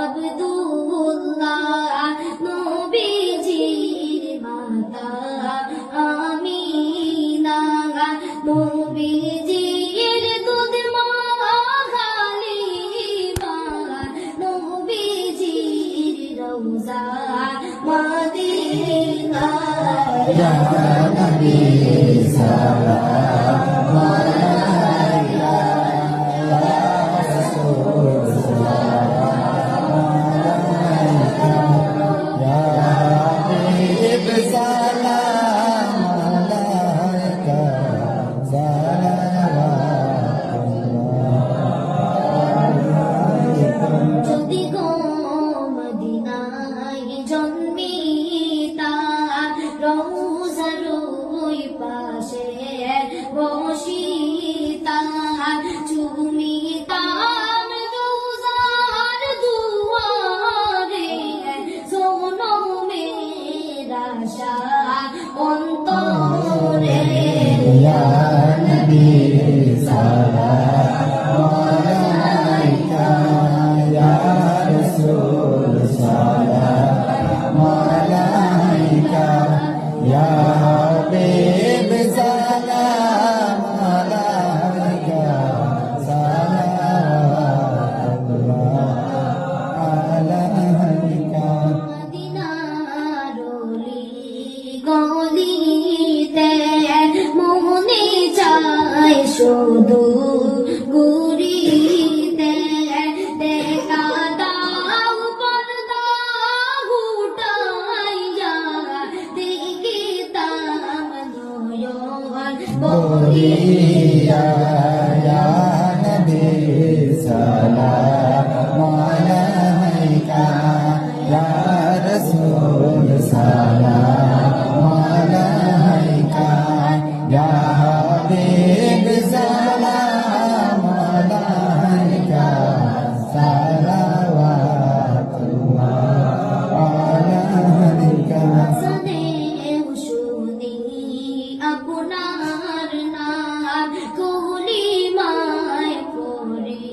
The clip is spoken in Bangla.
আব্দুল্লাহ নবীজির মাতা আমিনা, নবীজির দুধ মা হালিমা, নবীজির রওজা মদিনা। ইয়া নবী সালাম আলাইকা, যদি গো মদিনায় জন্মিতা, রওজার ওই পাশে বসিতা, চুমিতাম রওজার দুয়ারে, জনমের আশা অন্তরে। ইয়া নবী সালাম আলাইকা, ইয়া রাসূল সালাম আলাইকা, ইয়া হাবিব সালাম আলাইকা, সালাওয়াতুল্লাহ আলাইকা। মদিনার অলি গলিতে মনে চায় শুধু ঘুরিতে, দেখা দাও পর্দা উঠাইয়া, দেখিতাম নয়ন ভরিয়া। ইয়া নবী সালাম আলাইকা, ইয়া রাসূল সালাম আলাইকা, ইয়া হাবিব সালাম আলাইকা, সালাওয়াতুল্লাহ আলাইকা। স্নেহ শুনি আপনার নাম, কলিমায় পড়ি